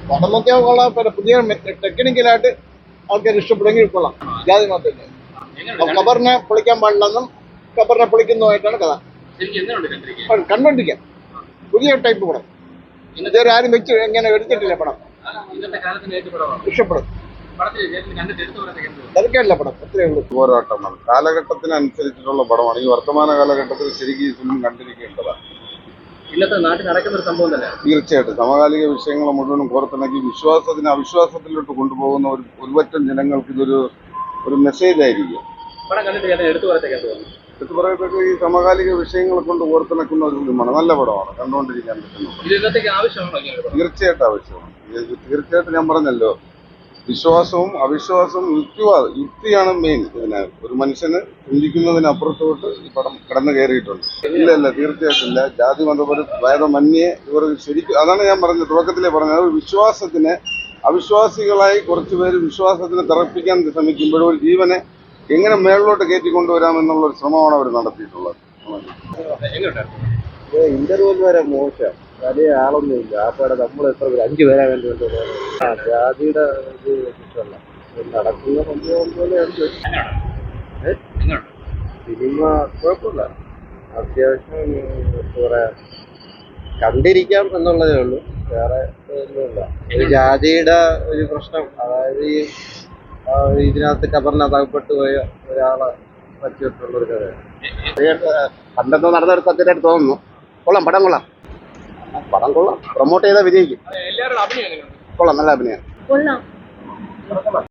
പടമൊക്കെ കൊള്ളാം. പിന്നെ പുതിയ ടെക്നിക്കലായിട്ട് ആൾക്കാർ ഇഷ്ടപ്പെടുമെങ്കിൽ കൊള്ളാം. ജാതി മതത്തില്ല. ഖബറിനെ പൊളിക്കാൻ പാടില്ലെന്നും ഖബറിനെ പൊളിക്കുന്നതുമായിട്ടാണ് കഥ. കണ്ടോണ്ടിരിക്കാം. പുതിയ ടൈപ്പ് പടം. ഇതുവരെ ആരും വെച്ച് എങ്ങനെ എടുത്തിട്ടില്ല പടം. ഇഷ്ടപ്പെടും. തിരക്കല്ല പടം. അത്രയേ ഉള്ളൂ. പോരാട്ടമാണ്. കാലഘട്ടത്തിനനുസരിച്ചിട്ടുള്ള പടമാണ്. ഈ വർത്തമാന കാലഘട്ടത്തിൽ ശരിക്കും ഈ ഫിലിം കണ്ടിരിക്കേണ്ടതാണ്. ഇന്നത്തെ നാട്ടിൽ നടക്കുന്ന ഒരു സംഭവം തന്നെ. തീർച്ചയായിട്ടും സമകാലിക വിഷയങ്ങൾ മുഴുവനും കോർത്തിണക്കി വിശ്വാസത്തിന് അവിശ്വാസത്തിലോട്ട് കൊണ്ടുപോകുന്ന ഒരുപറ്റം ജനങ്ങൾക്ക് ഒരു മെസ്സേജ് ആയിരിക്കും. പടം കണ്ടിട്ട് എടുത്തു പറയത്തക്ക ഈ സമകാലിക വിഷയങ്ങളെ കൊണ്ട് ഓർത്തിണക്കുന്ന ഒരു ഫിലിമാണ്. നല്ല പടമാണ്. കണ്ടുകൊണ്ടിരിക്കാൻ പറ്റുന്നത്. തീർച്ചയായിട്ടും ആവശ്യമാണ്. തീർച്ചയായിട്ടും ഞാൻ പറഞ്ഞല്ലോ, വിശ്വാസവും അവിശ്വാസവും യുക്തിയാണ് മെയിൻ. ഇതിന് ഒരു മനുഷ്യന് ചിന്തിക്കുന്നതിനപ്പുറത്തോട്ട് ഈ പടം കടന്നു കയറിയിട്ടുണ്ട്. ഇല്ല, തീർച്ചയായിട്ടും ഇല്ല. ജാതി ഭേദമന്യേ ഇവർ ശരിക്കും, അതാണ് ഞാൻ പറഞ്ഞത്, തുടക്കത്തിലേ പറഞ്ഞത്, വിശ്വാസത്തിന് അവിശ്വാസികളായി കുറച്ചുപേര് വിശ്വാസത്തിന് തറപ്പിക്കാൻ ശ്രമിക്കുമ്പോഴും ഒരു ജീവനെ എങ്ങനെ മേളിലോട്ട് കയറ്റിക്കൊണ്ടുവരാമെന്നുള്ള ഒരു ശ്രമമാണ് അവർ നടത്തിയിട്ടുള്ളത്. ഇന്റർവെൽ വരെ മോശം. വലിയ ആളൊന്നും ഇല്ല. ആ പടം നമ്മൾ എത്ര പേര് 5 പേരാ വേണ്ടി ജാതിയുടെ ഇത് ഇഷ്ടമല്ല. നടക്കുന്ന സംഭവം പോലെ സിനിമ കുഴപ്പമില്ല. അത്യാവശ്യം എന്താ പറയാ, കണ്ടിരിക്കാം എന്നുള്ളതേ ഉള്ളൂ. വേറെ ഒന്നുമില്ല. ജാതിയുടെ ഒരു പ്രശ്നം, അതായത് ഇതിനകത്ത് ഖബറിനകത്ത് അകപ്പെട്ടു പോയ ഒരാളെ പറ്റിയിട്ടുള്ള ഒരു കഥയാണ്. പണ്ടെന്തോ നടന്നൊരു സത്യമായിട്ട് തോന്നുന്നു. കൊള്ളാം, പടം കൊള്ളാം. പടം കൊള്ളാം. പ്രൊമോട്ട് ചെയ്താൽ വിജയിക്കും. കൊള്ളാം, നല്ല അഭിനയം.